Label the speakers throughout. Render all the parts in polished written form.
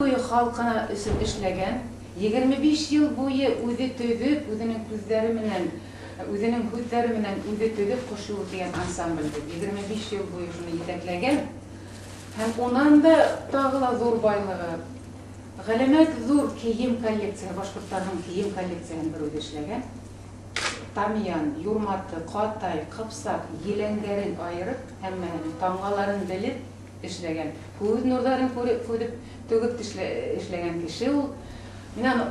Speaker 1: Халкына өчен эшләгән, 25 ел буе үзе төзеп, үзенең күзләре менән, үзенең күзләре менән үзе төзеп кушылу дигән ансамбльдә 25 ел буе шуны җитәкләгән. Һәм унан да тагы ла зур байлыгы. Галәмәт зур кием коллекциясе, башкортларның кием коллекциясын бер үзе эшләгән. Тамиян, юрматы, катай, кыпсак, еләңгәрен айырып, һәммәһен тамгаларын белеп эшләгән. Күз нурларын күреп төгеп эшләгән кеше ул. Мин аны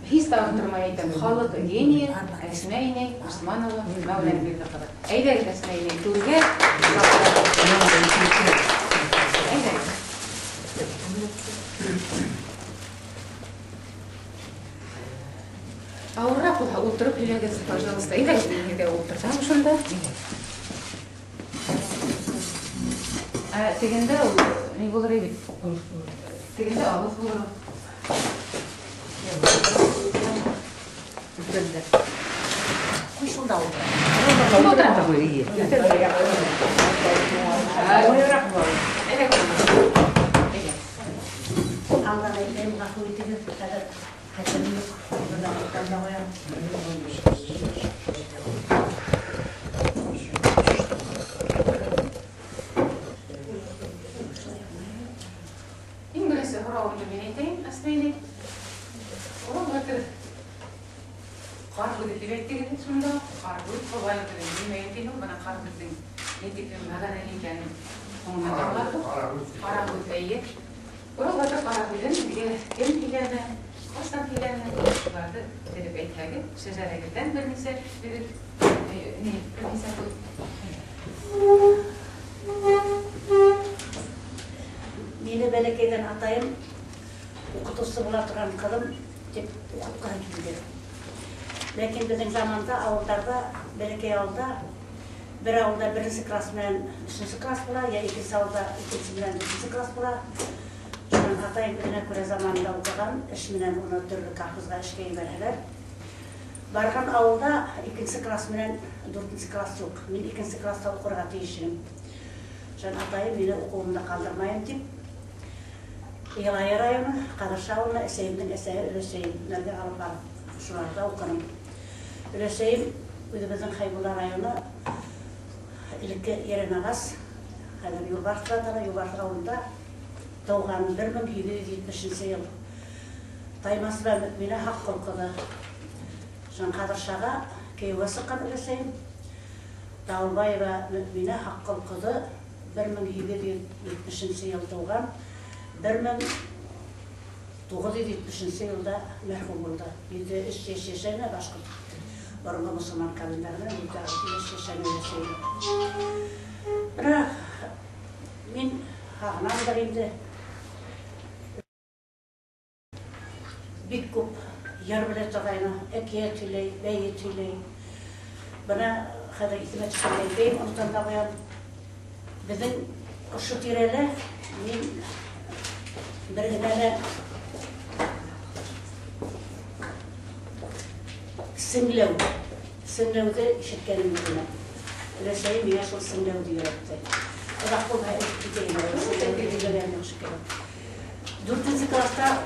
Speaker 1: һис тә онытмай әйтәм. Халык гении Әсмә инәй Усманова Мәүлән Бирдәкова. Әйдәгез Әсмә инәй түргә. Әйдәгез. Ауыррак булһа утырып һөйләгез, пожалуйста. Әйдәгез инде утырсам шунда. Тегендә ул ни булыр иде? Тегендә авыз булыр.
Speaker 2: Куй шунда утыр.
Speaker 1: Утыр да куй. Ауыррак булыр.
Speaker 2: Алдан әйтәм, гафу итегез, хәтерем юк. Бunda qo'yam.
Speaker 1: İngilizce so'rovini men aytayim, Asmayli. O'g'il qarg'udi deb aytdingiz shunda, qarg'udi qo'yib bilmaydi, bana qarg'udning netiq mag'ana ekanini qarg'udi deydi. O'g'il qarg'udidan kim keladi? Qasdan keladi? Shularni deb aytadi. Shajaragirdan bir nisa
Speaker 2: Meni Bələkədən atayım, okutusu bola turgan kızım deb okutqan kimdir. Lakin bizim zamanda avullarda, Bələkə avulda bir avulda 1-ci klass bilan 3-cü klass bola, ya 2-ci avulda 2-ci bilan 3-cü klass bola. Şunun atayım birine göre zamanında okugan, iş bilan onu türlü kahvızga işkey verələr. Bargan avulda 2-ci klass bilan 4-cü klass yok. Men 2-ci klassda okurga tiyişim. Şunun atayım beni okulumda kaldırmayın deb Yalaya rayonu, Qarışavulna, Eseyim'den Üleseyim'lerge alıp barıp şularda okurum. Üleseyim, özümüzün Haybullah rayonu, ilki Yeren Ağaz, Yurbaşlı avulunda doğan 1770 yıl. Taymaz ve mümine hak kılkıdı. Şun Qarışağa keyve sıkan Üleseyim, Dağılbay ve mümine hak kılkıdı. 1770 yıl doğan. 1970 yılda merhum oldu. Bir de üst yaşayana başka Orma Müslüman kadınlarına bir de üst yaşayana yaşayana. Bırak, ben hağınam da indi. Bir kup yer bile tağayna, ekiye tüley, beyi tüley. Bana kadar hizmet çıkarmayı beyim, ondan da koyan. Bizim şu tireyle, Bergenere Singlev de işitkenim yine. Öyle şeyim ya şu Singlev diyor hepsi. O da bu hayat gideyim. Dördüncü klasta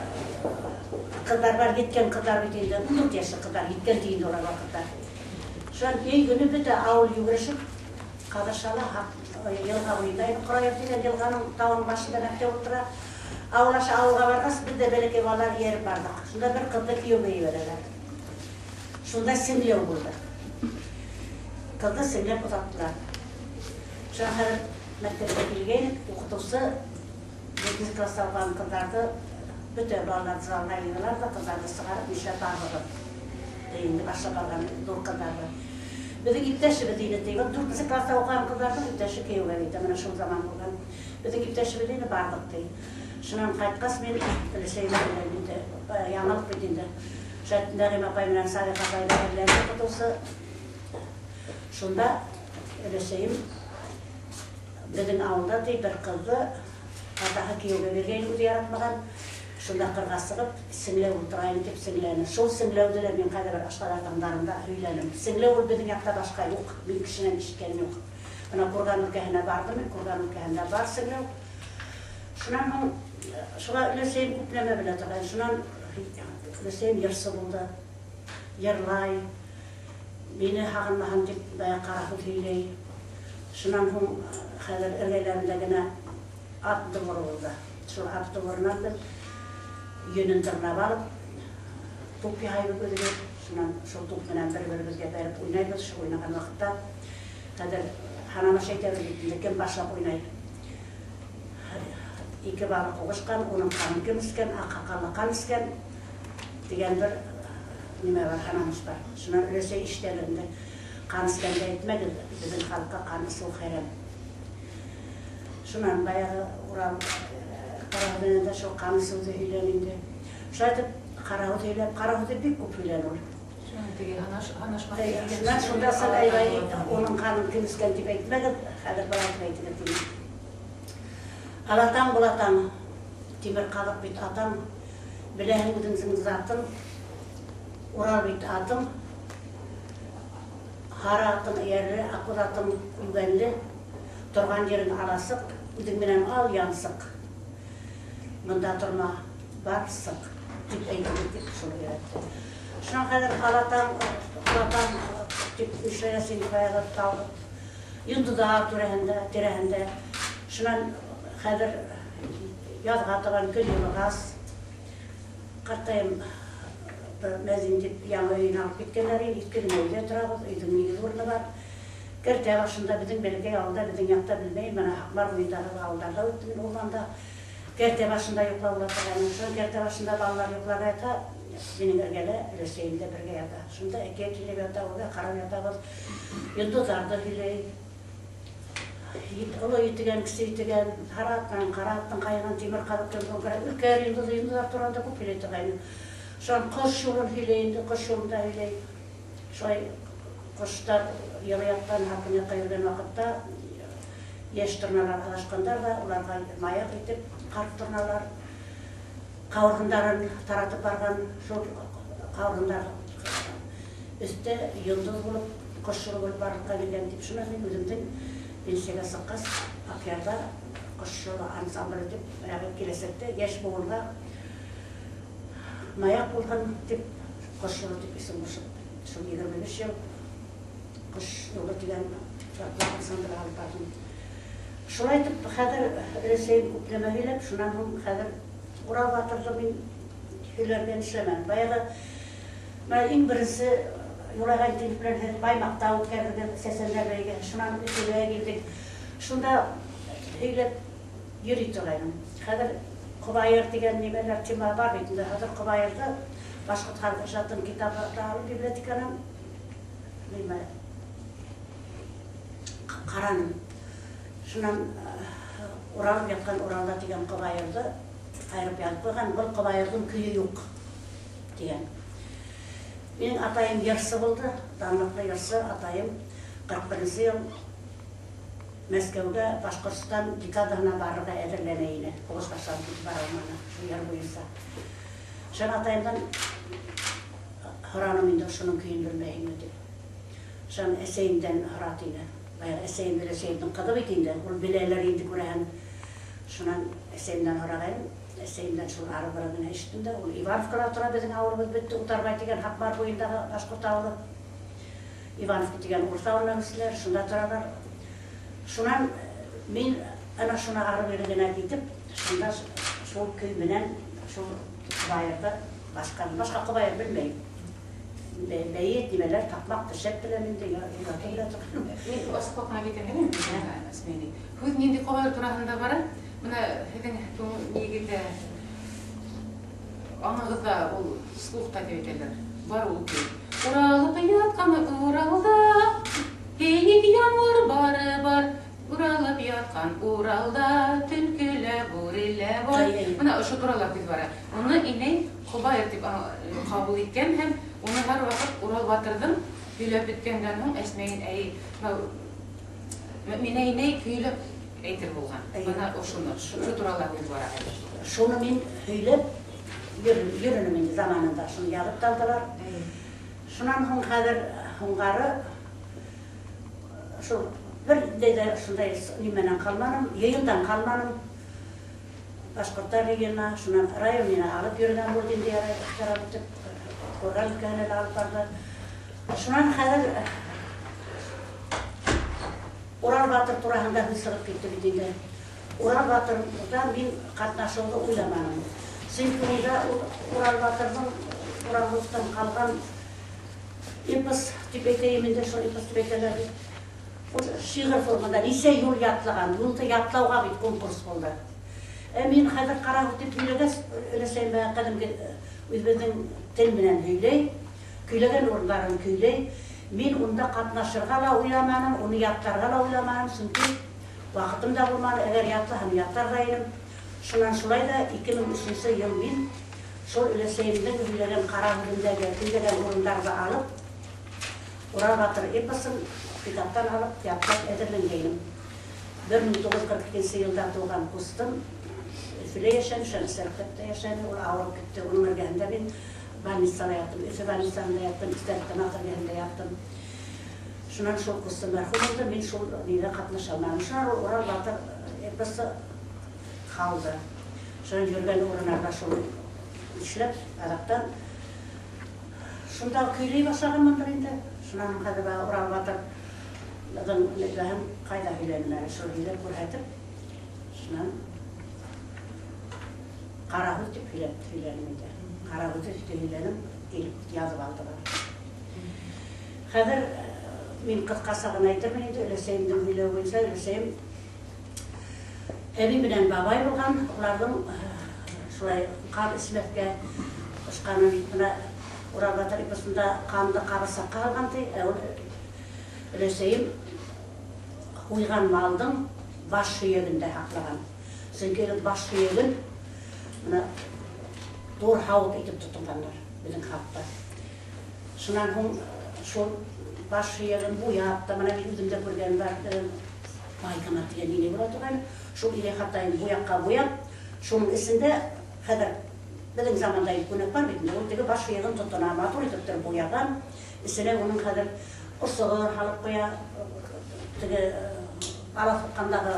Speaker 2: kızlar var, gitken kızlar bittiğinde, 14 yaşlı kızlar gitken değil oraya vakitler. Şu an bir günü bir de avul yuguruşup, Qarışalı yılga uyundaydı. Kurayıp diyen yılganın tağının başında nakde oturar. Avlaşı avluğa vargas, bir de Bələkə valar yerip bardık. Şunda bir kızdı kiyobeyi verirler. Şunda simlev buldu. Kızdı simlev uzattılar. Şu an her mektepte bilgeydik, okutusu 7. klasta olan kızlardı. Bütün bağlar zalına yığılar da kızlardı sıkarıp müşe dağıldı. Deyindi, başa bağlan, dur kızlardı. Bizim ipteşi bildiğini deyip, 4. klasta okuyan kızlardı, ipteşi kiyobeydi. Bana şu zaman olan. Bizim ipteşi bildiğini bardık deyip. Şunun qaytqas men şeylerinde yanılıp bitinde. Şatnarım apayımdan sarı kapayla evlendi kutusu. Şunda Üleseyim bizim avulda bir kızı atağı kiyoga vergen öde yaratmagan. Şunda qırğasıqıp single ultrayın dep singleni. Şol singlewdiler men kadar aşqalardanlarında hüylenim. Single bizim yakta başka yok. Bir kişinin işitkenim yok. Bana kurgan ülkehine bardım, kurgan ülkehine bar single. Şundan hon şuğa üleseyim kupleme bile tabi. Şundan üleseyim yarısı buldu. Yarlay. Beni hağınmahan deyip baya qaraqı tüyley. Şundan hon xəlir ergeylerinde gene atlı vuruldu. Şul atlı vurunandı. Yönün tırnab alıp top yayıp ödülür. Şundan şul top menen bir-birimizge berip oynayız. Şu oynagan vaqtda xəlir hanama şeyteri gittiğinde kim başlap oynayır. İki balık oğuşkan, onun kanı gömüşken, akakalı kanısken diyen bir nime var, hanamız var. Şundan öylese işlerinde kanısken de etmedi, bizim halka kanı soğuk herem. Şundan bayağı Ural Karahud'un şu kanı soğuk hüyleninde. Şayet Karahud hüylen, Karahud'u bir kup hüylen olur. Şundan şunda saraylayı, onun kanı gömüşken tip etmedi, haber bırakmaydı dedi. Alatan bulatan, timir kalıp bit atan, bilehin gidinsin zatın, Ural bit atım, hara atım yerli, akut atım übenli, turgan yerin alasık, üdüminen al yansık. Mında turma var sık, tip eğitimlik şunu yönetti. Şuna kadar alatan, tip işleyesin bayağı tavlı, yundu dağa direhende, şuna Xədir yazıq atılan göl yolu qaz. Qartayım məzin deyip yanı öyün alıp bitkenleri, İtkilin öyde oturağız, öydün negiz burnu var. Gertə başında bizim belgey alda, bizim yapta bilmeyin, bana haqlar uydarı aldarda öttüm olanda. Gertə başında yokla ulatırağının şun, gertə başında ballar yoklar ayta, benim ergele Röseyim'de birge yata. Şunda eke tüyle yata, orada karar yatağız. Yıldı zardı hüleyi. Ola yitigen, kisi yitigen, harattan, karattın, kayınan, timir kalıptın, ülker yıldızlar turanda bu pileti kayın. Şu an koş yolun hüleyindi, koş yolunda hüley. Şöyle koşlar yılayattan, hakkını kayırgan vakitte yeş turnalar alaşkanlar da, onlarga mayak itip, kart turnalar, kavurgunların taratıp bargan, şu kavurgunlar üstte yıldız bulup, koş yolu bulup barıkka gelgen deyip, şuna özümdün Bilsege sıkkız, Akyar'da koşuşulu ansambl edip, beraber kilesette, yaş boğulga mayak bulgan tip, koşuşulu tip isim koşup, şu 25 yıl koşuşulu diyen çatlar ansambl alıp bardım. Şulay tip, xadir Röseyim kupleme hüylep, şundan hüm xadir Ural batırdı min hüylerden işlemem. Bayağı, en birisi Yolaya gidipler, baymakta o'tkazilgan sesenlerga, shundan o'tibga keldik. Shunda eylab yurib turaydim. Hozir Qubayir degan nimalar tema bor edi. Hozir Qubayirda boshqa xalqlarning kitoblarini bibliotekani nima qaranim. Shundan Ural yotgan Uralda degan Qubayirda ayirib yozib qo'ygan, bu Qubayirning kuyi yo'q degan. Benim atayım yarısı buldu, danlıklı yarısı atayım 41 yıl Moskovga, Başkırstan dekadına barıga edirleneyine, Oğuz başlarını tutub barılmana, şu yer buyursa. Şun atayımdan Hıranım indi, şunun köyün bilmeyin ödü. Şun eseyimden Hıratıyla, bayağı eseyimden eseyimden kadı bitinde, ol bileyler indi kurağın. Şunun eseyimden Hıragayım. Eseyimden şu arı bırakına işittimde, o Ivanovka'da otura bizim avlumuz bitti, Utarbay degen Hakmar boyundağı Başkurt avlu. Ivanovka degen Ursa olmamızlar, şunda turalar. Şundan, men ana şuna arı bırakına gidip, şunda şu köy menen, şu Qubayir'da, başka Qubayir bilmeyim. Beyit nimeler takmak dışep bilemindi, yurtı bile tukun.
Speaker 1: Men Osqoqna getemedim mi? Asmeni. Hüz nindi Qubayir turağında bara, buna hedin negide anağızda ol sıklıqta deveteler. Var ol köy. Uralıp yatkan Uralda, heyik yağmur bar. Uralıp yatkan Uralda, tülküle burile var. Buna şu turalar biz var. Onu iney Qubayir dip kabul etken hem onu her vakit Ural batırdım. Hüylep bitkenden hem esmeyin ey mine iney hüylep eğitir bulgan. Bana şu turalar biz var.
Speaker 2: Şunu men hüylep yürünümün zamanında şunu yazıp daldılar. Şundan hunqadır, hunqarı şu bir deyde şunday nimeden kalmanım, yayından kalmanım. Башкорттар регионына, шунан районына алып йөргән булды инде яратып, Урал өлкәһенә алып барды. Шунан хәзер Урал батыр тураһында һүз чыгып китте бит инде. Урал батырда мин катнашуга уйламадым. Чөнки унда Урал батырның Уралдан калган эпос дип әйтәм инде, шул эпос дип әйтәләр. Шигырь формада нисә юл ятлаган, юлда ятлауга бит конкурс булды. Мин хәзер карап дип һөйләгәс, өләсәм бә кадимге үзебезнең тел белән һөйләй, көйләгән урыннарын көйләй. Мин унда катнашырга да уйламадым, уны яттарга да уйламадым, чөнки вакытым да булмады. Әгәр ятлаһам яттарга идем. Шуннан шулай да 2003 ел мин шул өләсәемнең һөйләгән кара һүзендәге көйләгән урыннарны алып, Урал батыр эпосын китаптан алып ятлап әзерләнгәнем. 1942 елда туган кустым. Өфелә яшәгән, Шәмсәркәттә яшәгән, ул авырып китте. Уның эргәһендә мин больницада яттым. Өфе больницасында яттым, Истәлектән ахырында яттым. Шуннан шул кустым мәрхүм булды, мин шул нидә катнаша алмадым. Шуннан Урал батыр эпосы калды. Шуннан йөргән урыннарда шул эшләп, арактан шунда көйләй башлаганмындыр инде. Шуннан хәзер Урал батыр Ләһәм кайда һөйләнеләр, шул һөйләп күрһәтеп, шуннан Карагүз дип һөйләнем инде. Карагүз дип һөйләнем, язып алдылар. Хәзер мин кыскасы гына әйтермен инде, өләсәемнең һөйләү буенча, өләсәем әби белән бабай булган, уларның шулай кан исмәткә кушканын бит менә Урал батыр эпосында канды кабырсакка алган ди. Өләсәем уйган малдың баш һөйәгендә һаклаган. Чөнки баш һөйәген менә дор һавыт итеп тотынганнар безнең хакта. Шуннан һуң шул баш һөйәген буяп та менә мин үземдә күргән бар байкамат дигән ине була торган. Шул иле хатаен буякка буяп, шуның исендә хәзер безнең заманда күнек бар бит. Ул теге баш һөйәген тотына, матур итеп буяган. Исенә уның хәзер Урсыгыр халык куя, теге алып аткандагы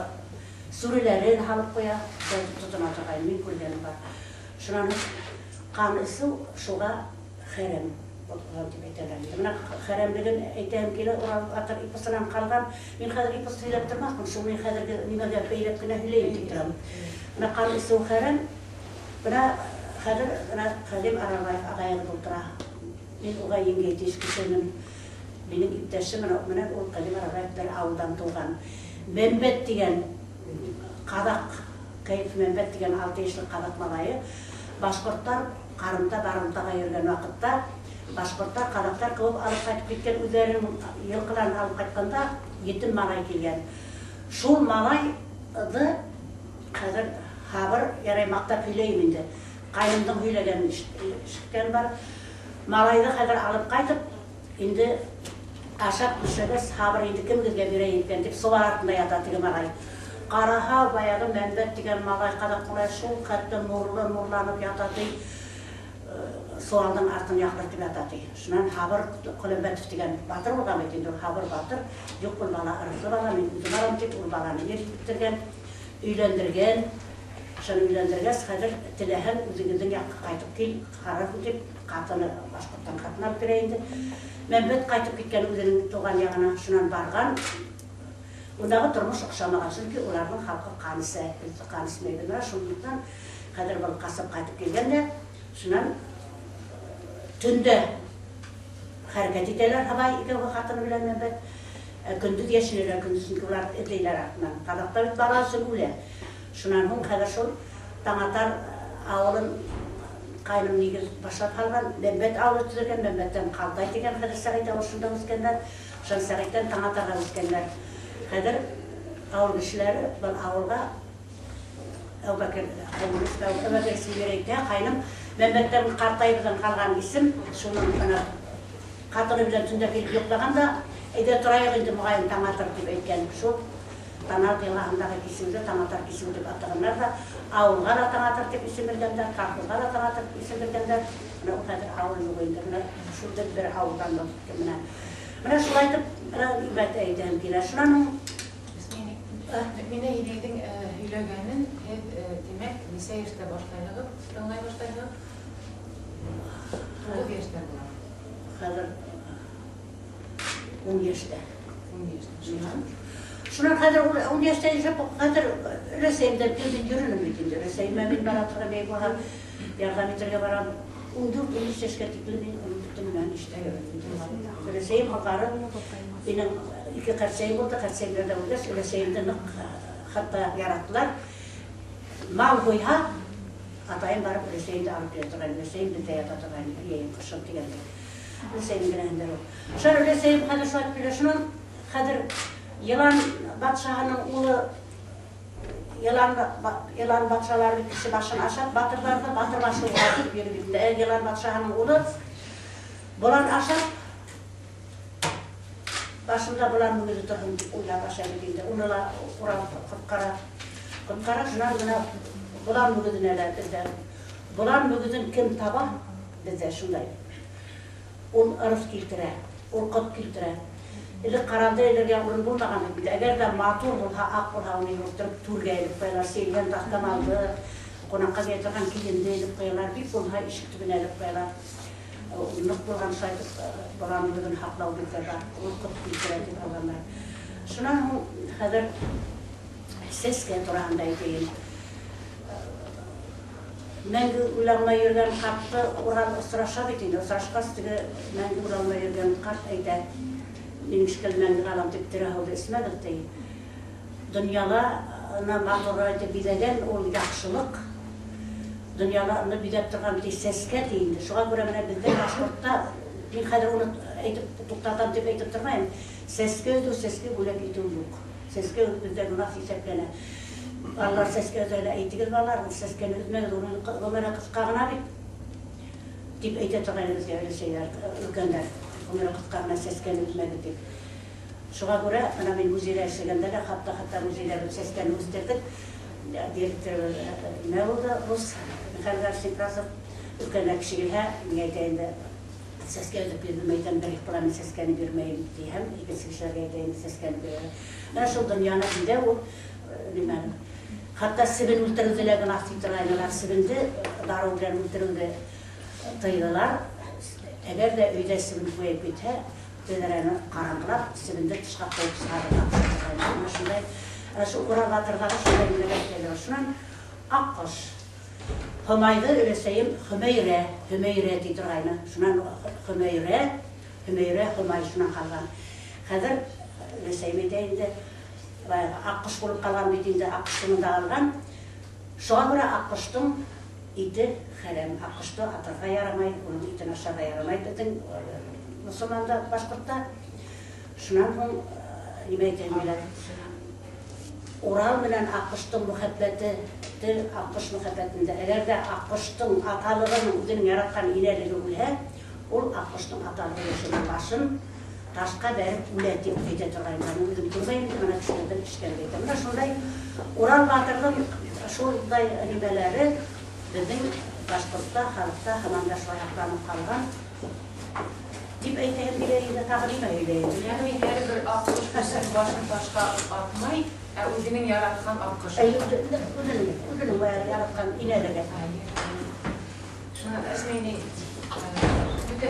Speaker 2: сүреләрен халык куя, тотына торган мин күргәнем бар. Шуннан кан исү шуга хәрәм дип әйтәләр. Менә хәрәмлеген әйтәм килә, Урал батыр эпосынан калган. Мин хәзер эпос сөйләп тормаспын, шуны хәзерге нимәгә бәйләп кенә һөйләйм дип торам. Менә кан исү хәрәм, менә хәзер Калим Аралбаев агайны булдыра. Мин уга еңгә тишкесенем. Минең иптәшем менә ул Калим Аралбаевтар авылдан туган. Мәмбәт дигән кадак, Кайф Мәмбәт дигән 6 яшьлек кадак малае, башкорттар карымта барымтага йөргән вакытта, башкорттар кадактар күп алып кайтып киткән, үзләренең йылкыларын алып кайтканда етем малай килгән. Шул малайды хәзер хабар ярай мактап һөйләйм инде. Кайнымның һөйләгән ишеткән бар. Малайды хәзер алып кайтып, инде ашап ишәгәс хабар инде кемгә бирә икән дип сулар артында ята теге малай. Караһа баягы Мәмбәт дигән малай кадак булай шул хәтта нурланып ята ди. Суалның артын яклап ята ди. Шуннан хабар Көлембәтов дигән батыр булган бит инде, хабар батыр. Юк бу бала ырыслы бала, мин үзем дип ул баланы биртергән, өйләндергән. Шуны өйләндергәс хәзер теләһән үзегезнең якка кайтып кил, карап дип катыны башкорттан катнап бирә инде. Мәмбәт кайтып киткән үзенең туган ягына, шуннан барган. Ундагы тормыш охшамаган, чөнки уларның халкы канысы мәйдәнә, шуннан хәзер бул касып кайтып килгәндә, шуннан төндә хәрәкәт итәләр, һабай икәү хатыны белән Мәмбәт. Көндез яшиләр, көндез улар этләйләр артыннан. Кадактар бит баласы үлә. Шуннан һуң хәзер шул Таңатар авылын кайным нигез башлап калган, Мәмбәт авылы төзелгән, Мәмбәттән Калтай дигән хәзер Сәгыйд авылында үскәннәр, шул Сәгыйдтән Таңатарга үскәннәр. Хәзер авыл кешеләре бу авылга Әбүбәкер исемләрендә кайным Мәмбәттән Картайдан калган исем, шуның гына катыны белән төндә килеп йоклаганда, әйдә торайык инде мөгаен Таңатар дип әйткән. Шул Танар елгасындагы кисемдә Таңатар кисеме дип атаганнар да, авылга да Таңатар дип исем биргәннәр, Картайга да Таңатар дип исем биргәннәр. Менә ул хәзер авыл юк инде, менә шулда бер авылдан да менә. Менә шулай дип бәт әйтәм килә. Шуннан
Speaker 1: Mine hileyдің үйлегенін демек несе ерте баштайлығы, оңай баштайлығы? Тоғыз ерте болады.
Speaker 2: Қазір 10 yaşta.
Speaker 1: 10 yaşta.
Speaker 2: Şunlar kadar 10 yaşta kadar Röseyim'den bir yürünüm bütündü. Röseyim'e bir baratına bey bu hal yardım etirge varan uydur 13 yaşka tikliğini bütününden işte Röseyim hakarı benim iki karsayım oldu, karsayımlarda oldu. Röseyim'den hatta yarattılar. Mal koyha atayım barıp Röseyim'de alıp yatırgan. Röseyim'de de yatatırgan. Yiyeyim kışım tigende. Röseyim'den ender o. Şöyle Röseyim kadar şu at bile şunun kadar yılan batşahının ulu yılan batşaları kişi başını aşar, batırlarda batır başını atıp yürü bitti. Yılan batşahının ulu bulan aşar, başında bulan mügüdü turgun uylar aşağı gidildi. Unula uğran kıtkara şuna bulan mügüdü neler bizler. Bulan mügüdün kim taba bizler şunday. Un ırıf kiltire, un kıt kiltire. İlk kararda ilerge urun bulmagan gibi. Eğer de matur bulha, ak bulha onu yurtturup tur gelip koyarlar, selgen tahtan aldı, konakka getirgen kilinde edip koyarlar, bir bulha işik tübüne edip koyarlar. Nuk bulgan saytıp, bulan bugün haklav bildirler, urkut bildiredik olanlar. Şuna kadar ses getiranda edeyim. Mengi ulanma yürgen kartı, oran ısıraşa bitindi, ısıraşka sıtıgı mengi ulanma yürgen kart eyde. Benim işgalmen kalan tepkiri oldu isme gitti. Dünyala mağduraydı bileden ol yaxşılık. Dünyala bilep turgan bir seske deyildi. Şuğa göre mene bizden Başkurt'ta ben kadar onu aytıp tuktatan tep aytıp turmayım. Seske ödü seske gülek ituluk. Seske ödü bizden ona fiseklene. Allah seske ödüyle aytıgız varlar. Seskeni üzmedi onu ömere kıskağına bit. Tip aytıp turganımız öyle şeyler, ülkenler. Onlara kıtkağına seskeni üzmedi deyip. Şuğa göre bana ben müzeyle işlegende de hatta müzeyle seskeni üzdirdik. Direktör ne oldu? Rus Mikhail Garsikrasov ülkeler kişiyle niyetinde seskeni üzüp bilmeyden bir ihtimalle seskeni bilmeyim diyem. İkisi kişiler niyetinde seskeni bilmeyim. Nasıl dünyanın içinde o bilmem. Hatta sivil ultralüzelerin aktivitelerine sivindi, darulgen ultralüze tayıdılar. Eğer de öyle sivil koyup bite, öderini karanlılar, sivilde çıkak koyup sağlıklar. Şunday, şu Ural Batır'da şunday müneler geliyor. Şundan Akkoş, Hümaydı öyleseyim, Hümeyre deydir aynı. Şundan Hümeyre, Hümay şundan kalgan. Kadir öyleseyim edeyinde, Akkoş bulup kalgan bitinde Akkoş'unu da algan. Şuğa göre Akkoş'tun iti Xerem, Akkoş'tu atarga yaramay, onun itin aşağıda yaramay dedin Müslümanda Başkurt'ta. Şundan son nimeyten bilen. Ural bilen Akkoş'tun muhabbetidir, Akkoş muhabbetinde. Eğer de Akkoş'tun atalığının üzerine yaratkan ilerleri ülhe, ol Akkoş'tun atalığının başın taşka verip ületip feyde turayınlarını üzüm durmayın, bana düşünüldür işkembeydim. Şunday Ural Batır'ın şunday nimeleri bizim Başkurt'ta, halkta hemen ayaklanıp kalgan. Dip eyteyim bileğinde tağrime eyleyim.
Speaker 1: Yani her bir akış başını taşka atmay, özünün yaratkan akış.
Speaker 2: Ödünün yaratkan ineleri.
Speaker 1: Şuna esmeyini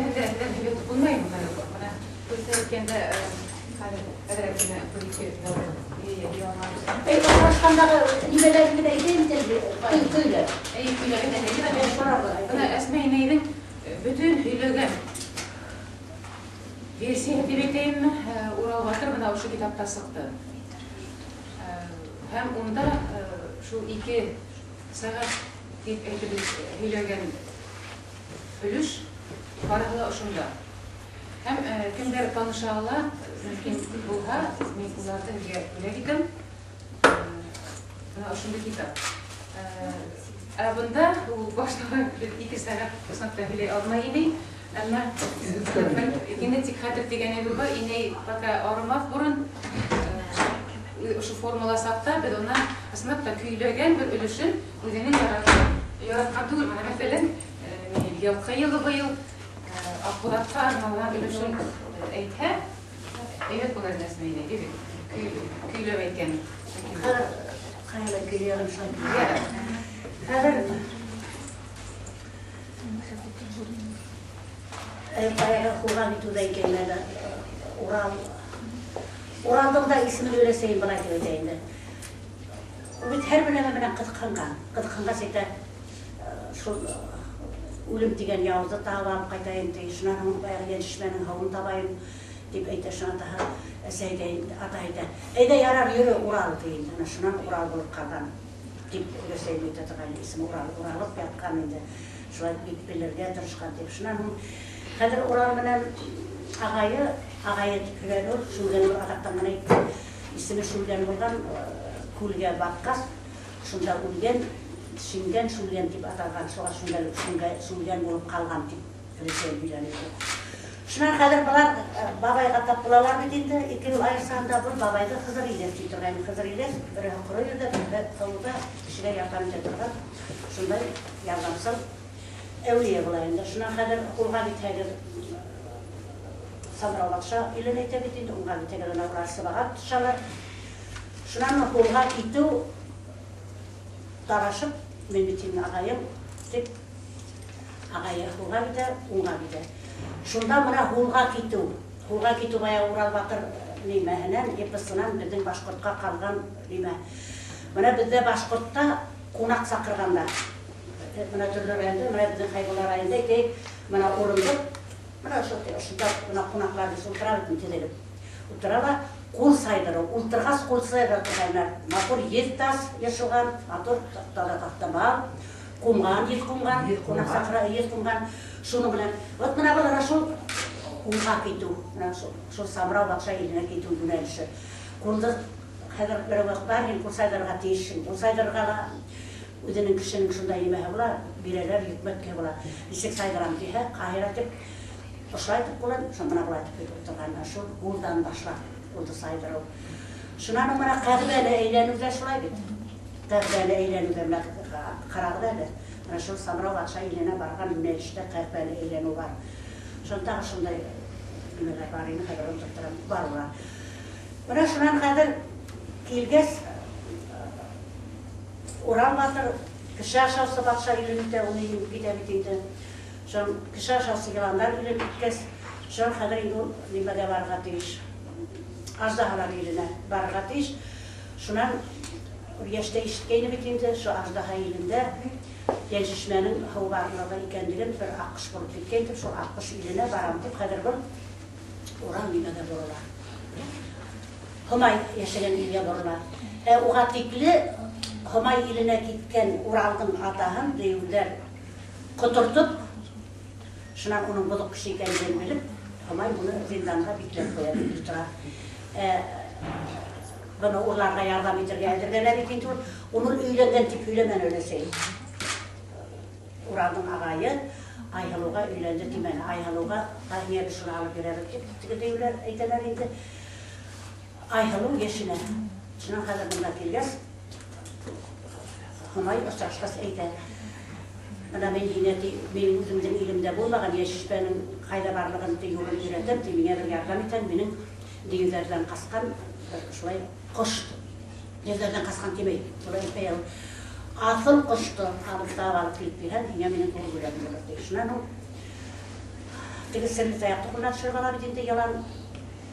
Speaker 1: mütehendiren hüviyeti bulmayın mı? Bana gösterirken de ederekine polisi
Speaker 2: Başkanları nimelerinde eyleyim dedi, köyle.
Speaker 1: Bana esmeyini bütün hüylügen versiye dibeteyim Ural Batır bana şu kitapta sıktı. Hem onda şu 2 saat hüylügen ölüş barahla uşunda. Hem kimler tanışağla mümkün bulha, ben ularda öyle gittim. Bana uşunda kitap. Bunda başta 2 saat sınıfta hüyle almayı ama genetik hatır degen evi var, yine baka aramak burun şu formula sakta, biz ona aslında köylügen bir ölüşün üzerine yaratkan değil. Mesela yıl bayıl akbudatta armalan ölüşün eğitim, evet bunların esmeyle, evet köylü eğitim.
Speaker 2: Hayal geliyorum sanki. Hazır. Bayağı Kur'an itudayı gelmedi. Ural'dan da ismini öyle sayın bana söyleyeceğinde. Biz her bir hemen kıtıkangan seyde şu ölüm diyen yavuzda tağlam kaytayım diye şuna hanım bayağı yetişmenin havunu tabayım deyip eyde şuna daha seydeyin ataydı. Eyde yarar yürü Ural deyin. Şuna Ural bulup kalkan deyip öyle söyleyip de ismi Ural'ıp yatkan indi. Şuna belirliğe tırışkan deyip şuna hanım. Kadir Ural menen ağayı tükürenur, şulgenur ataktan etti. İsmi şulgen bulgan kulga bakkas, şunda ulgen, şingen şulgen deyip atalgan, soğa şulgen bulup kalgan deyip öyle bilenirdi. Şuna kadar bular babaya katap bulalar bitinde, 2 yıl ayırsanda bu babayda Hızır iles deyip durgan. Hızır iles, bir kuruyor da tavuda işine yapan dedirgan. Şunda yardımsal evliye bulayında. Şuna kadar kulga bitedir. Samrawakşa iline ite bitinde, unga bitedir ona ular sıvagat şalar. Şunanın kulga itu daraşıp, men bitin ağayım deyip ağaya kulga bite, unga bite. Şunda mına hulga kitu bayağı Ural Bakır nimehinen, episinden bizim Başkurt'a kalgan nimeh. Mına bizde Başkurt'ta konak sakırganda. Mına türlü rende, mına bizim haybolar ayında ki mına orunduk. Mına şunda konaklarda sultıra bitim Utrava kul saydırı, ultırğas kul saydırı tıkaylar. Matur 7 tas yaşıgan, matur tada tahtama. Kumgan, yil kumgan, konak sakıra yil kumgan. Şunu bilen, ot mana bular şu kulga kitu, şu samrav bakşa iline kitu dünelişi. Kulda kadar bir vakitlar hil kulsaydarga tiyişin, kulsaydarga ödenin kişinin şunda yemeğe bular, bireler hükmet ke bular. Isek saydaram diye, kahir etip, uşaytıp kulan, şuna bulaytıp oturganlar şu kuldan başlar, kulda saydarı. Şuna numara kadbele eğlenirler şulay bit. Kadbele eğlenirler, karagıdaydı. Şu samrav bakşa iline bargan dünelişte kadbele eğlenu var. Şunda şunday gümeler var, yine kadar oturtturan var olar. Buna şunan kadar kilges Ural Batır kişi aşağısı bakşa ilinide onu gide bitiydi. Şun kişi aşağısı yılanlar ilinidkes şun kadar inu nimege bargat iş. Azdahalar iline bargat iş. Şunan yaşta işitkeyni bitiydi, şu azdaha ilinde gençleşmenin havalarında ikendiğin bir akış bulup bitkendir. Şu akış iline baramdık kadar bir Ural nimege borular. Homay yaşayan ilye borular. Uğatikli Homay iline gitken Ural'ın atağın deyirler kuturtup şuna onun buluk kişi kendini bilip Homay bunu zindanda bitlep koyar iltira. Bunu Urlar'a yardım edirgenler bitindir. Onun üylenden tip üylemen öyle şey. Ural'ın ağayı Ayhaluğa üylendi dimene. Ayhaluğa niye bir şunu alıp verir ki deyirler eyteler indi. Ayhalu yeşine. Şuna kadar bunda gelgez. Homay uçaşkas eyte. Bana ben yine benim özümden ilimde bulmagan yeşişbenin kayda barlığını yolunu öğretip demine bir yardım eten benim deyirlerden kaskan şulay koştu. Deyirlerden kaskan demeyi. Şulay etmeyel. Asıl koştu. Alıp davalıp gelip bilen yine benim kolu görelim olur. Şuna no. Tegi sirli tayakta kullan şırgala bitinde yalan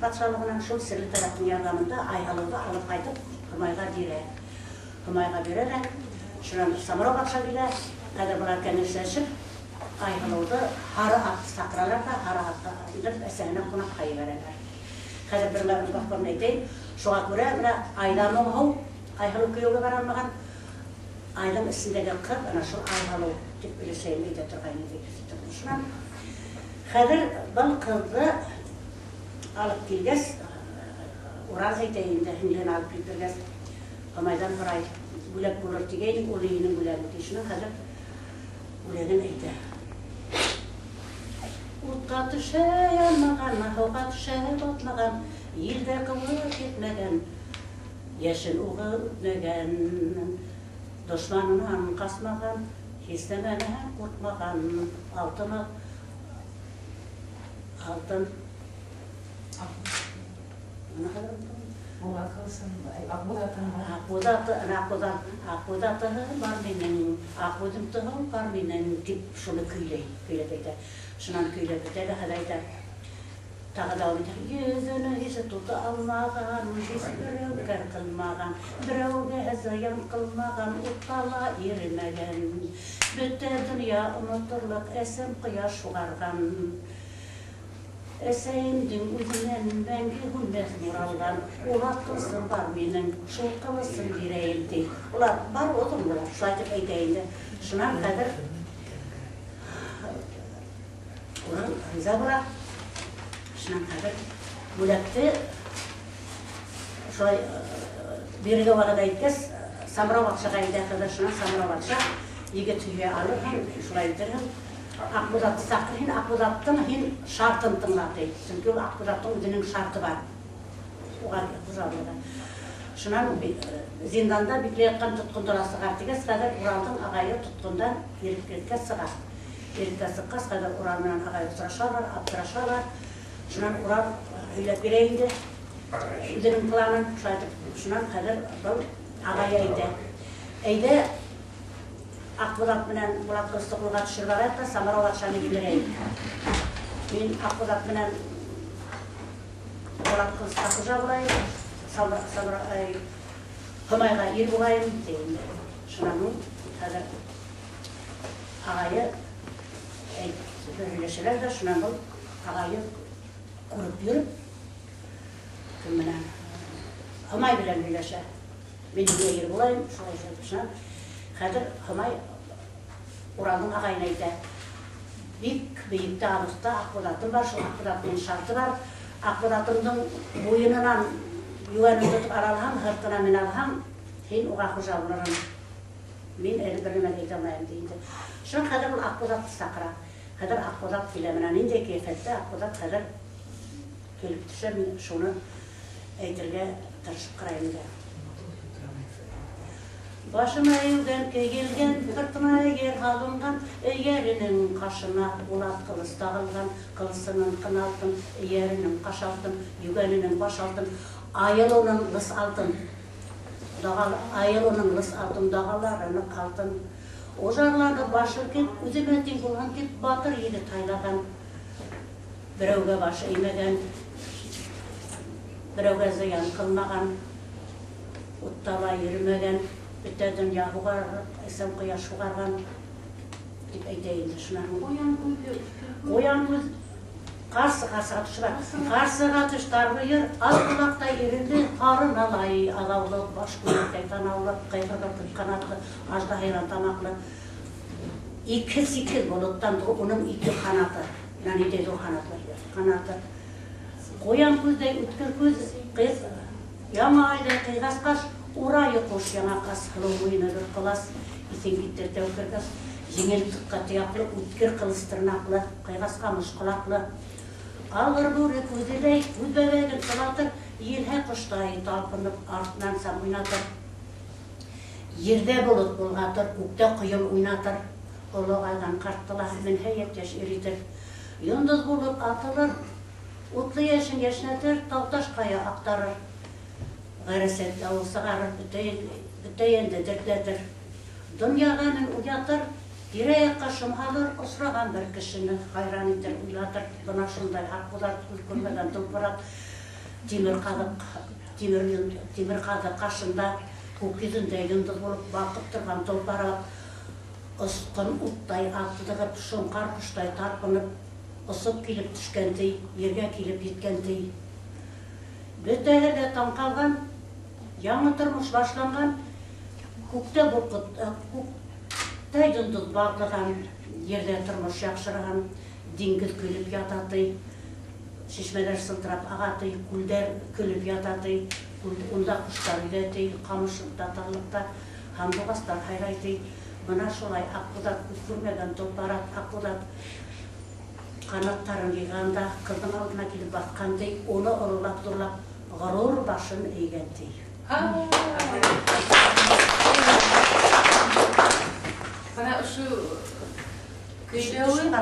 Speaker 2: batşalığından şul sirli tayaktın yardımında Ayhalı'da alıp kaydıp Homay'a dire. Homay'a vererek şuran samara bakşa bile kadar bular kendileşip Ayhalı'da harı attı sakralar da harı attı indir eserine konak kayıverirler. Kadar birlerini bakmam neydi? Şuğa göre Aylam'ın hov Ayhalı köyüyle varanmağın Aylam üstündeki kız ana şu Ayhalı tip bir şeyini de turgayını da şuran. Kadar bal kızı alıp gelgez Ural zeyteyinde himlen alıp gelgez Homay'dan burayı Gülek bulur diyeyim, o lehinin gülerini dişine kadar gülenin eyde. Utqa düşe yanmagan, mahoqa düşe batmagan, yilde kıvır gitmegen, yeşil uğu ötmegen, düşmanından kasmagan, hislemene kurtmagan, altın
Speaker 1: Була кылсын, акбудатын бар.
Speaker 2: Ақбудатығы бар менің, ақбудымтығы бар менің деп шыны көйлеп айтады. Шынан көйлеп айтады, қадайды. Тағы да айтады, езіні есі тұты алмаған, есі біреу кәр қылмаған, біреуге заян қылмаған, ұттала ерімеген. Бітті дүния ұмытырлық әсім қияш шуғарған. Әсәйімдің өзінен мәңгі хүнбәз мұралған, олар қылсын бар менің, шул қылысын берейін дейді. Олар бар отыр мұлар, шайтып айтайынды. Шынан қадыр, олар риза бұрақ. Шынан қадыр, бөләкті, шылай берігі бағада айткес, самырау бақшаға айда қадыр, шынан самырау бақша, еге түйе алыр, шылай дырғын. Ақбудатты сақырын, ақбудаттың шартын тыңлады. Çünkü ақбудаттың өзінің шарты бар. Оған құжалығы. Шынан зинданда бекіле атқан тұтқындар асығар тегес, қадар Уралдың ағайы тұтқындан еріккетке сығар. Ерікке сыққас, қадар Уралмен ағайы сұрашалар, аптырашалар. Шынан Урал үйлеп берейінді. Өзінің планын шынан қадар бұл ағайы әйді. Әйді Ақбудат менен Булат Кыстықлыға түшір бар әтті, Самарау ақшаны келерейді. Мен Ақбудат менен Булат Кыстықлы жабылайым, Хымайға ел болайым деймді. Шынаның қазір ағайы өйлешілер де, шынан бұл ағайы көріп жүріп, кім менен Хымай білен өйлеші. Мен ел болайым, шынан Қадыр Хымай Уралдың ағайынайды. Бейікті алыста Ақбудатын бар, шыл Ақбудатының шарты бар. Ақбудатыңдың бойынынан юанын тұтып аралған, ғыртына мен алған, кейін оға құжалырын. Мен әлі біріме кейте алмайым дейінді. Шын қадыр бұл Ақбудатты сақыра. Қадыр Ақбудат келемінен енде кейфетті, Ақбудат қадыр келіп түші, мен шуны әйтірге тыршып қырайымды. Başıma evden keyilgen, fırtına yer alıngan, yerinin kaşına bulat kılıç dağılgan, kılısının kınaltın, yerinin kaş altın, yügeninin baş altın, ayılının lыс altın, ayılının lыс altın, dağalarını altın. Ojarlarını başırken, üzümetin bulan kep batır yedi taylagan, birevge başı eymegen, birevge ziyan kılmagan, uttala yürümegen, Bitte dünya hugar, esem kıyaş hugargan deyip eydeyin şunların. Oyan göz karşıға düşürer. Karşıға düştar buyur, az kulakta yerinde tarın alay, alavlı, baş kuyukta tanavlı, kayfırda kanatlı, ajda hayran tamaklı. İkil buluttan onun iki kanatı. Yani dedi o kanatı. Koyan gözdey, ütkür göz, kız, yamayla kıygas kaş, Урайы қош яңа қас, қылуыны бір қылас, исен кеттер тәукіргас, жеңел тұққа тұяқлы, өткер қылыстырнақлы, қайғасқа мұшқылақлы. Алыр бөрі көзелей, көзбәвәгін қылатыр, елхә құштай талпынып, артынан сам ойнатыр. Ерде бұлыт болғатыр, көкте құйыл ойнатыр, ұлығайдан қарттыла, мен хәйептеш еритір. Йондыз болып атылыр, ұтлы ешін ешнетір, тауташ қая ақтарыр. Ғарасет дауысы ғарыр, бүтейінді дірдетір. Дүнияғанын ұятыр, дираяққа шымғалыр, ұсыраған бір кішіні қайран етір, ұйлатыр. Бұна шындай Ақбудат көрмеген тұлпырат, темір қады қашында, көкезінде юндыз болып бақып тұрған тұлпарат. Ұсқын ұттай ақтыдығып, шұңқар құштай тарпынып, ұсып келіп түшкендей, ерге келіп еткендей. Бүтәлі таң қалған, яңы тұрмыш башланған, көкте жүндіз бағлыған, ерде тұрмыш яқшырған, деңгіз күліп ятаты, шешмелер сылтырап ағаты, күлдер күліп ятаты, ұнда құштар үйреті, қамыш датарлықта, хамдығастар хайрайты, мына шолай Ақбудат көрмеген тұлпарат, Ақбудат қанаттарын жиғанда, қыздың алдына келіп батқандай, оны ұрылап тұрлап, ғарур башын егендей.
Speaker 1: Бana şu köylüğün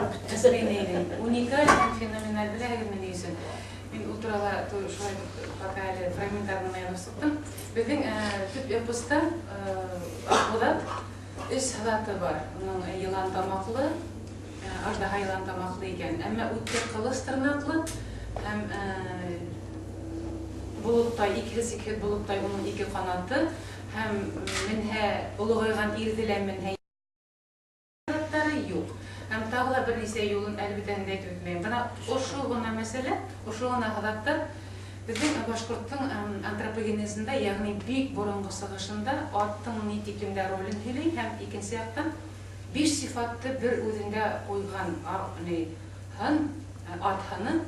Speaker 1: unikal, fenomenal bir hergemen değilsin. Мен ултурала шулай пока әле фрагменттарын аянып сыктым. Безнең төп эпоста Акбулат өч халаты бар. Уның йылан тамаклы, аждаһа йылан тамаклы икән. Әмма үткер кылыч тырнаклы һәм болыттай, икеле-сикеле болыттай уның ике канаты һәм менһә улыгайган ирделәр менһә юк. Һәм тагыла бер нисә юлын әлбәттә әйтеп үтмәйм. Бына ошо гына мәсьәлә, ошо гына халаттар безнең башкорттың антропогенезында, ягъни бик борынгы сыгышында аттың ни тиклемдә ролен һөйләй һәм икенче яктан биш сифатты бер үзендә куйган ат ханы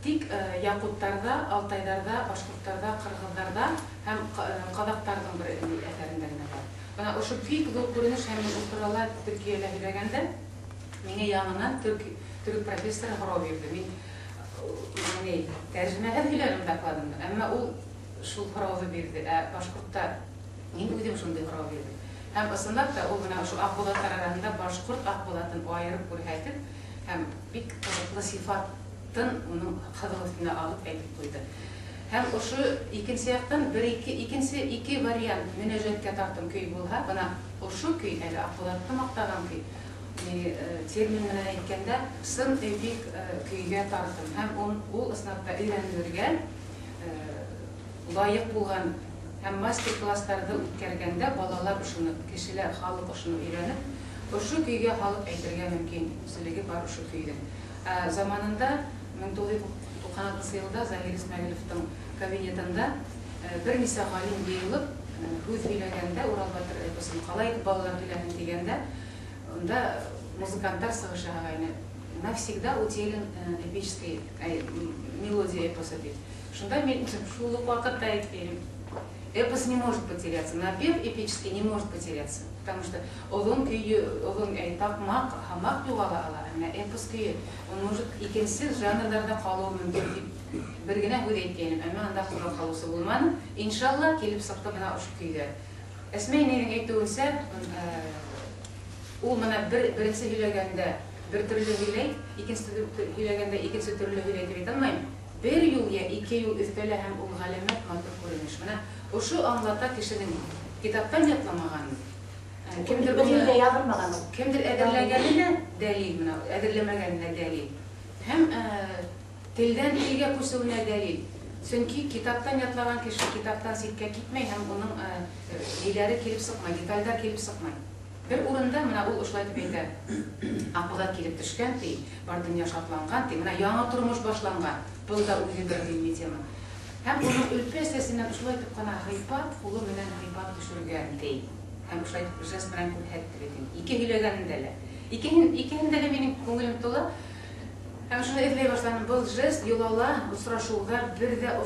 Speaker 1: тик якуттарда, алтайларда, башкортларда, кыргызларда һәм казактарның бер әсәрендә генә бар. Бана ошо бик зур күренеш һәм ултурала Төркиядә һөйләгәндә миңа янынан төрек профессор һорау бирде. Мин тәрҗемәләп һөйләдем докладымда, әмма ул шул һорауны бирде. Башкортта мин үзем шундый һорау бирдем. Һәм ысынлап та ул гына ошо Акбулаттар арасында башкорт Акбулатын аерып күрһәтеп һәм бик кызыклы сифатын уның кызыл өстенә алып әйтеп куйды. Һәм ошо икенче яктан ике вариант мөнәҗәткә тартым көй булһа, бына ошо көй әле Акбулатты мактаган көй. Термин менән әйткәндә, сын эпик көйгә тартым. Һәм ул ысынлапта өйрәнелергә лайык булган һәм мастер-классларда үткәргәндә балалар ошоны, кешеләр, халык ошоны өйрәнеп, ошо көйгә халык әйтергә мөмкинлеге бар ошо көйдең. Заманында 1996 елда Захир Исмәгыйлевтың кабинетында бер нисә галим йыелып һүз һөйләгәндә, Урал батыр эпосын калай балалар һөйләһен дигәндә, онда музыканттар сыгыша гайны навсегда утерян эпический мелодия эпоса дип. Шунда мен шул ук вакытта әйтәм, эпос не может потеряться, напев эпический не может потеряться, потому что озон көйе, озон такмак, хамак югала ала, әмма эпос көйе, он может икенче жанрларда калуы мөмкин дип бер генә һүз әйткәнем, әмма анда кулга калусы булмады. Иншалла килеп сыкты менә ошо көйдә. Әсмәйнең әйтүенчә, ул менә беренче һөйләгәндә бер төрле һөйләй, икенче һөйләгәндә икенче төрле һөйләй дип әйтә алмыйм. Бер юл я ике юл өстәлә һәм ул галәмәт матур күренеш. Менә ошо аңлата кешенең китаптан ятламаган, кемдер әдерләгәненә дәлил, менә әдерләмәгәненә дәлил. Һәм телдән телгә күсүенә дәлил. Чөнки китаптан ятлаган кеше китаптан ситкә китмәй һәм уның ниләре килеп сыкмай, детальләр килеп сыкмай. Бер урында менә ул ошолай дип әйтә. Акбулат килеп төшкән ди, бар дөнья шатланган ди, менә яңа тормыш башланган. Бул да үзе бер дини тема. Һәм уның өлпәсәсеннән ошолай дип кына хайпат, кулы менән хайпат төшергән ди. Һәм ошолай дип жест белән күрһәтте бит. Ике һөйләгәндә лә. Икеһендә лә минем күңелем тола. Һәм шуны эзләй башладым. Бул жест юлала, очрашуга бер дә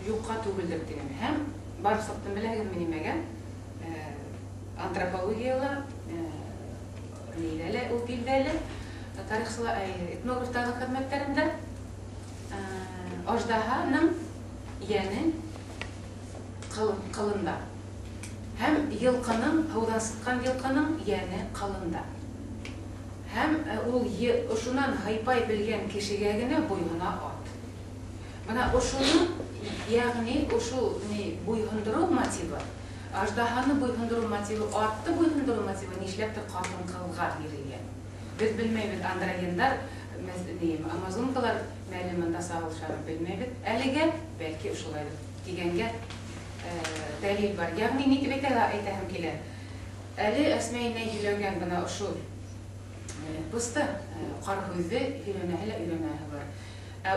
Speaker 1: юкка түгелдер дигән. Һәм бар сыктым беләгезме нимәгә? Антропологиялы, ниләле, ул билдәле, тарихчылар, этнографтагы хезмәтләрендә аждаһаның яне кылында һәм йылкының, һаудан сыккан йылкының яне кылында. Һәм ул ошунан хайпай белгән кешегә генә буйгына ат. Менә ошуны, ягъни ошо буйгындыру мотивы, аждаһаны буйгындыру мотивы, атты буйгындыру мотивы нишләптер катын кылга бирелгән. Без белмәйбез, андрогендар, амазонкалар мәлімында сағылшарын білмейбіз. Әліге, бәлки ұшылайды дегенге дәлел бар. Яғни не деп айтағым келер. Әлі әсмәйіне үйләнген бұна ұшу бұсты қарғызды үйренәхі бар.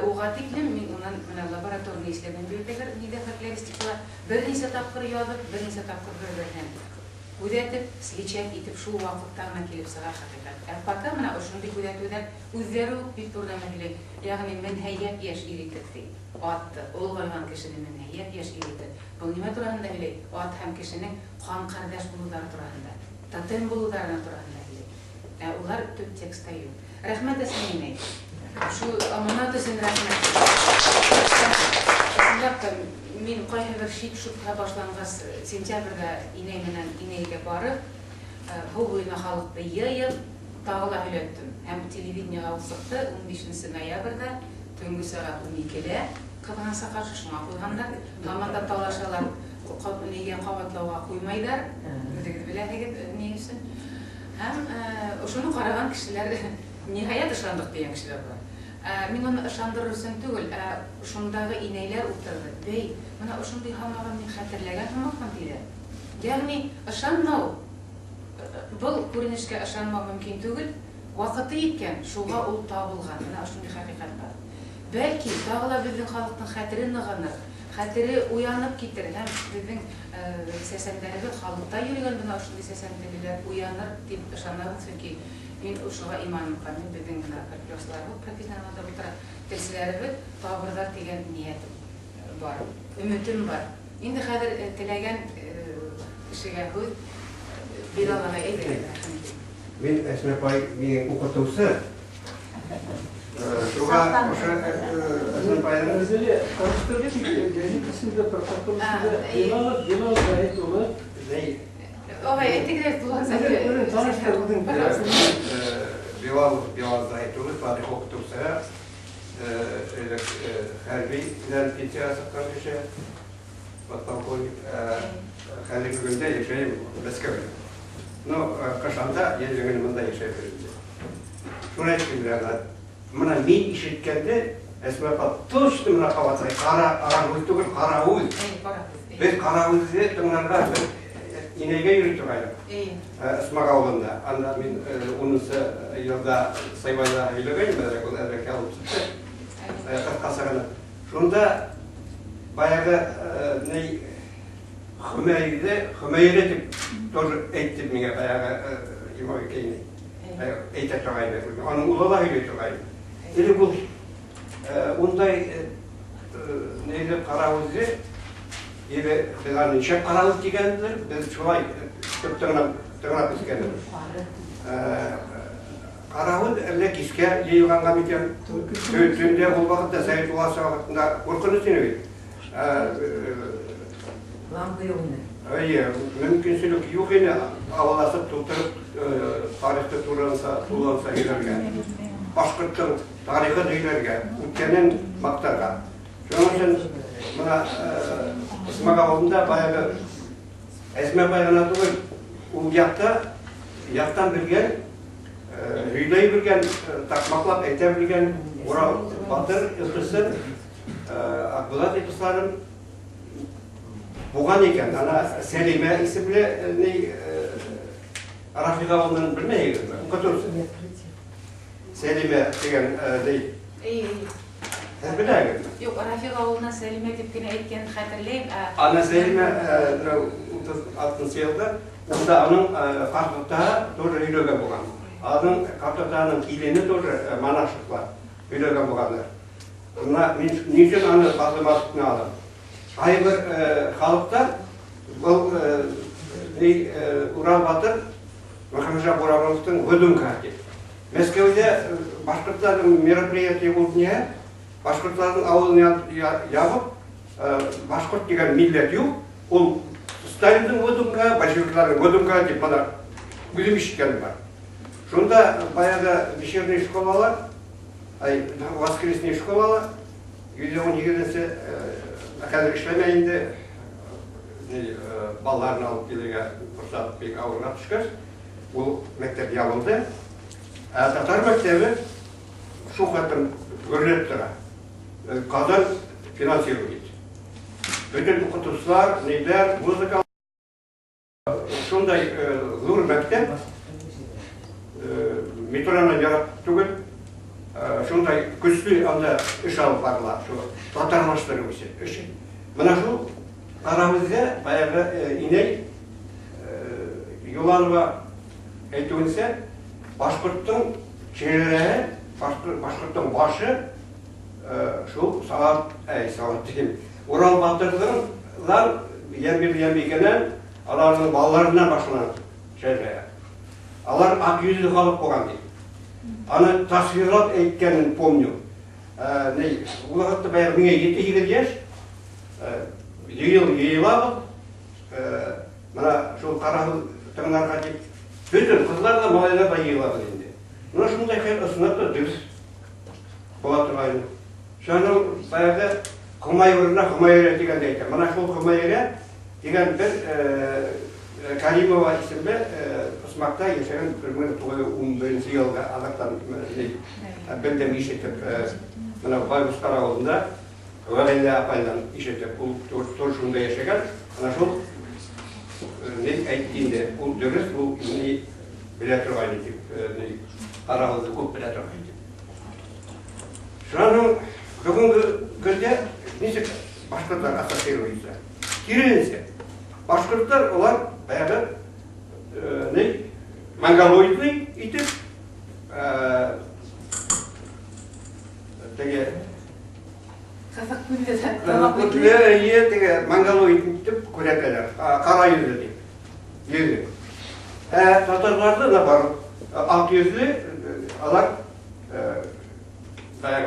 Speaker 1: Оға теклім, мен онан лабораторны ешілеген бөлдегір неде фольклористикалар бір несе тапқыр язып, бір несе тапқыр бір-бірден күдәтіп, сличат етіп, шул вақыттағына келіп сыға хақиқат. Пока мына ошынды күдәтудәр үздері бит турда мәхілі, яғни мәнхәйят яш иретікті. Атты, олғайған кішінің мәнхәйят яш иреті. Бұл неме турағында біле? Ат һәм кішінің қан қардаш болудары турағында, татын болударына турағында біле. Олар төп текстта ю. Рәхмәт әсмейіне. Шу аманат өсін рәхмәт. Мен қайғы бір шит шутқа башланғас сентябрда иней менен инейге барып, бұл бойына халықты йыйып, тағыла һөйләттім. Һәм телевидениеға алсықты 15 ноябрда түнгі сағат 12-дә Кыдганса каршы шуңа куйгандар. Таманда талашалар. Неге кабатлауга куймайдар. Үзегез беләсегез ни өчен? Һәм ошоны караган кешеләр ниһаят ышандык дигән кешеләр бар. Мин аны ышандырыр өчен түгел, шундагы инәйләр утырды. Бәй, менә ошондый хамаган мин хәтерләгән хамакмын диде. Ягъни ышанмау, был күренешкә ышанмау мөмкин түгел. Вакыты еткән, шуга ул табылган. Менә ошондый хакыйкать бар. Бәлки, тагы да безнең халыктың хәтере ныгыныр, хәтере уянып китер, һәм безнең сәсәндәлебез халыкта йөргән менә ошондый сәсәндәлеләр уяныр дип ышанабыз, чөнки мин ошуга иманым бар. Мин безнең генә профессорларыбыз, профессионаллар утыра, телчеләребез табырдар дигән ниятем бар, өмөтем бар. Инде хәзер теләгән кешегә һүз бирә алам әйтергә.
Speaker 3: Мин Әсмә апай минең укытучы. Шуға Әсмә апайның
Speaker 4: Özeli karıştırdık gelecek isimde protokol üstünde Bilal Zahit olur.
Speaker 1: Ой, әйтегез булса.
Speaker 4: Öyle tanıştırdık.
Speaker 3: Bilal Zahit olur, tarih укытучы. Хәрбийләр пенсиясы чыккан кеше. Подполковник хәзерге көндә яшәйм Мәскәүдә. Но кашанда ел монда яшәп йөрде. Шуны әйткәндә, менә мин ишеткәндә Әсмә апа точно менә кабатлый, каравыл түгел, каравыл. Без каравылны тыңларга инәйгә йөри торгайдык. Әсмә авылында. Анда мин 10 елда Сайбайда әйләгән, ул әзрәк алып чыкты. Каскасагына. Шунда баягы ней Хөмәйре дип тоже әйтте миңа баягы имам Кейни. Әйтә торгайны. Аның улы әйтә торгайны. Или бу ундай нейде каравызы или безнең ничә каравыз дигәндер, без шулай тыңлап искәндер. Каравыз әллә кискә йыйганга микән? Төндә ул вакытта Сәйд Уласы вакытында куркыныч иде. Мөмкинчелек юк иде, авыласып тутырып, тарихты турыса йөрергә. Башкорттың тарихы дөйләргә, үткәнен мактарга. Шуның өчен менә Әсмә авылында баягы Әсмә апайга түгел, ул яктан белгән, һөйләй белгән, такмаклап әйтә белгән Урал батыр өлкәсе Акбулат ипсларын буган икән. Ана Сәлимә исемле Рафига авылын белмәйсезме? Укытучы. Сәлимә дигән Һәм беләгез.
Speaker 1: Юк, Рафига авылына Сәлимә дип кенә әйткән хәтерләйм.
Speaker 3: Ана Сәлимә 36 елда unda аның картта тоже өйләгән булган. Аның картаның килене тоже монашыклар өйләгән булганнар. Шуңа мин ничек аны фазылмасын алдым. Кайбер халыкта бу Урал батыр Мөхәммәд Буравовтың Гудунка дип. Мәскәүдә башкортларның мероприятие булды. Башкортларның авылын ябып, башкорт дигән милләт юк. Ул Сталинның Гудунка, большевикларның Гудунка дип бана үзем ишеткән бар. Шунда баягы вечерний школалар, воскресный школалар, 112-нче хәзер эшләмәй инде. Балаларны алып килергә форсат бик авырга төшкәч, ул мәктәп ябылды. Татар мәктәбе шу хатын гөрләп тора. Казан финансирует. Bütün укытучылар, неләр, музыка шундай зур мәктәп метроны ярап түгел, шундай көчле анда эш алып барыла, шу татарлаштыру өчен. Менә шу карабызга баягы инәй Юланова әйтүенчә, башкорттың шәһәре, башкорттың башы шул сагат дигән Урал батырлар ямбикеннән аларның балаларына башлана шәһәре. Алар ак йөзле халык булган ди. Аны тасвирлап әйткәнен помню. Ул вакытта баягы миңа 7-8 яшь, йыйлап, менә шул карагыл тыңларга дип, bütün кызлар да малайлар да йыйлап инде. Менә шундай хәл ысынлап та дөрес була торган. Шуның баягы Хомайырына Хомайыра деген де айтты. Мына шул Хомайыра деген бір Каримова исемлі Усмакта ешеген 1911 жылғы Азақтан білдім ешетіп, мына Байбұстар ауылында Валилия апайдан ешетіп, бұл торшында ешеген, мына шул әйткенде, бұл дөріс, бұл біле тұрғайды деп, аралығы көп біле тұрғайды деп. Шыраның бүгінгі күнде несек башқұрттар ассоциируется. Керенсе, башқұрттар олар баяғы монголоидный итіп, теге монголоид итіп көрекелер, қара yüzлі деп. Татарларды да бар, ақ yüzлі, алар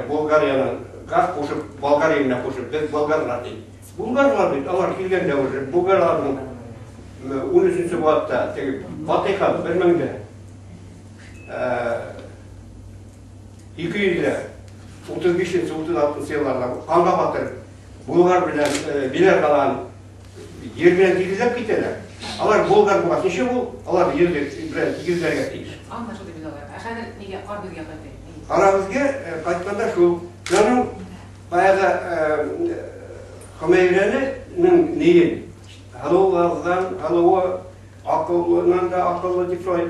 Speaker 3: Болгарияның газ қошып, Болгарияна қошып, біз болгарлар дейді. Бұлғарлар дейді, алар келген дәуірде, бұлғарлардың 13-сі бапта, Батихан 235-36 жылларда қанға батырып, бұлғар білен билер қалған ермен тигізлеп кетеді. Алар болгар бұға неше бұл, алар ерлер білен тигізлерге тигіз.
Speaker 1: Anlaşıldı bilalar. Әхәдір неге қарбызға қайтайын?
Speaker 3: Қарабызға қайтқанда шул, жаным баяғы Хомайыраның нейін, халуғаздан, халуы ақылынан да ақылы деп солай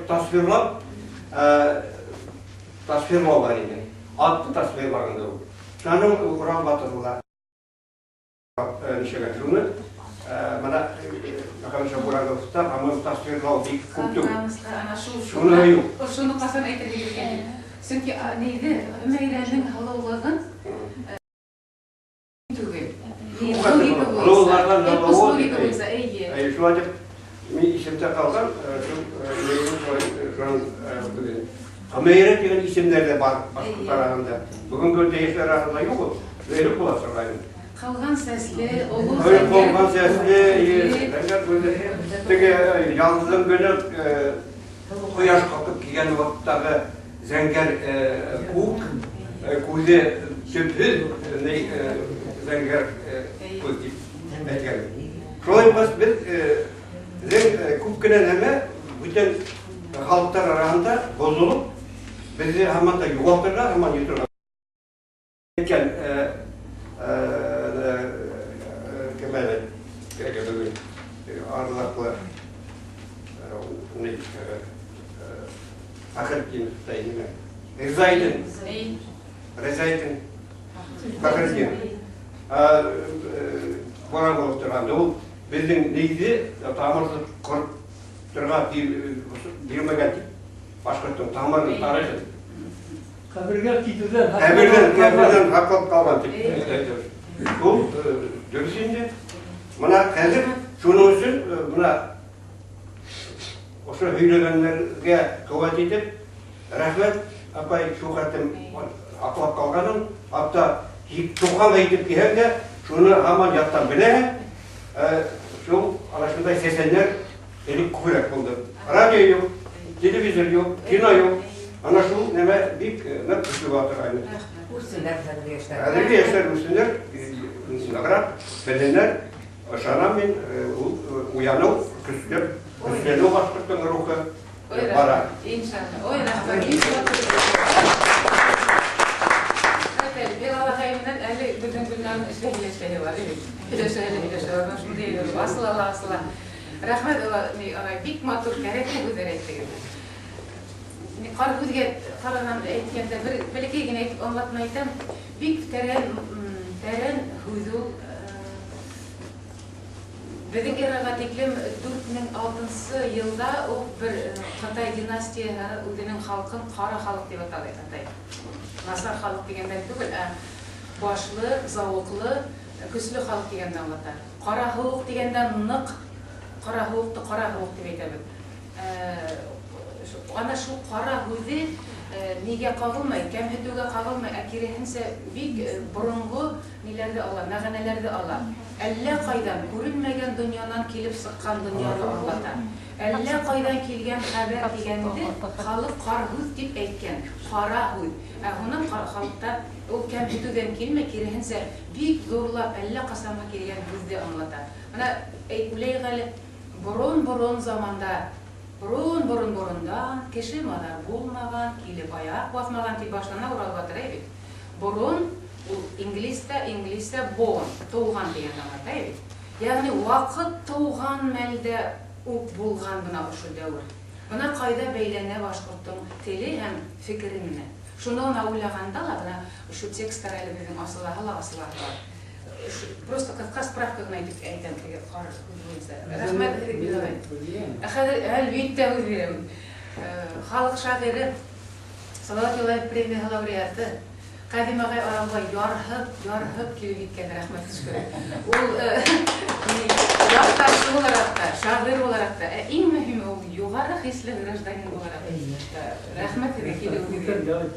Speaker 3: тасвирлауға деген. Атты тасвирлағында ол. Жаным Урал батырлар нешеген жуны, мына Махамша Бураговста, амыз тасвирлау дейік көптік. Шуны ойу.
Speaker 1: Шуны қасан айтыр келген. Çünkü neydi? Hümeyre'nin halolığın
Speaker 3: Halollardan halolu şu an isimde kalkan Hümeyre diyen isimler de var başkurt arasında. Bugün gördüğünüzler arasında yok mu? Öyle bulasın aynı.
Speaker 1: Kalgan sesli, oğul
Speaker 3: öyle kalgan sesli, yalnızlığın böyle koyaş kalkıp giden vakittaki Zenger kuk, kuyde süpür, zenger kuk deyip etken. Şolay bas bir kuk gelen hemen bütün halklar arasında bozulup bizi hemen de yuvaltırlar, hemen yuturlar. Etken kemele, arılaklı Akırkin sayını. Rezaydın. Bakırkin. Bana bulup durğanda o bizden neydi? Tamarlı kurup durğan birmegen başkırttın tamarını tarayın.
Speaker 4: Kabirgen kitüden
Speaker 3: Kabirgen hakkı kalgan. Bu görüşünce bana hazır şunun için buna Oşu hüylegenlerge kuvvet edip, rahmet, apay şu katım aklap kalganın, hatta çoğan edip gihende, şunu hemen yattan bile, şu alaşında sesenler elik kuvvet buldu. Radyo yok, televizyon yok, kino yok. Ana şu neme bir ne güçlü batır aynı. Adırgı yaşlar üstünler, nagrat, bedenler, aşağıdan uyanıp, küslüp, Üstüne başkırttın ruhu bara.
Speaker 1: İnşallah. Öyle rahmet. Evet, bir Allah'ayımdan öyle bütün günlerin işlehi var. Bir de şöyle. Şunu diyorum. Asla. Rahmet bir matur gerekli güzel ettiğim. Kargüzge karadan etkende bir yine etip anlatmaydım. Bir teren huzu Bizim Irak'a teklem 2006 yılda o bir Xatay dinastiyası o'zining xalqin qora xalq deb atadi Xatay. Nasr xalq degandan tugul, boshli, zovuqli, kuchli xalq degandan anlatadi. Qora xalq degandan niq, qora xalqni qora xalq deb aytadi. Ana shu qora o'zi nega kagılmay, kemhitüge kagılmay, akirihinse bik burungu nelerdi ala, мәгънәләрди ala. Әллә кайдан күренмәгән дөньядан килеп сыккан дөньяны аңлата. Әллә кайдан килгән хәбәр дигәнде халык каргүз дип әйткән. Кара һүз. Аның халыкта ул кемхитүдән килмәй, киресенчә бик зурлап әллә касанга килгән һүзде аңлата. Менә әйтүләйгәле бурын заманда Бурундан кеше мадар булмаган, килеп аяк басмаган дип башлана уралга тора бит. Бурун ул инглизчә born, туган дигән аңлата бит. Ягъни вакыт туган мәлдә ук булган гына ошо дәвр. Менә кайда бәйләнә башкорттың теле һәм фикере менә. Шуны уйлаганда ла ошо текстлар әле безнең асыллары. Просто как справка гына дип әйтәм теге кар күзләрсә. Рәхмәт Биләвай. Әлбиттә үзем. Халык шагыйре, Салават Юлаев премия лауреаты. Кадим агай аралга ярһып килеп киткән, рәхмәт шүкр. Ул якташ буларак та, шагыйрь буларак та, иң мөһиме ул югары хисле гражданин буларак. Рәхмәт килеп киткән.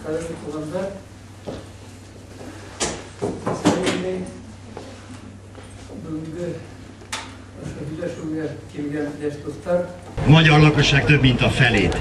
Speaker 4: Kadın kullanımda bugünkü Magyar lakosság több mint a felét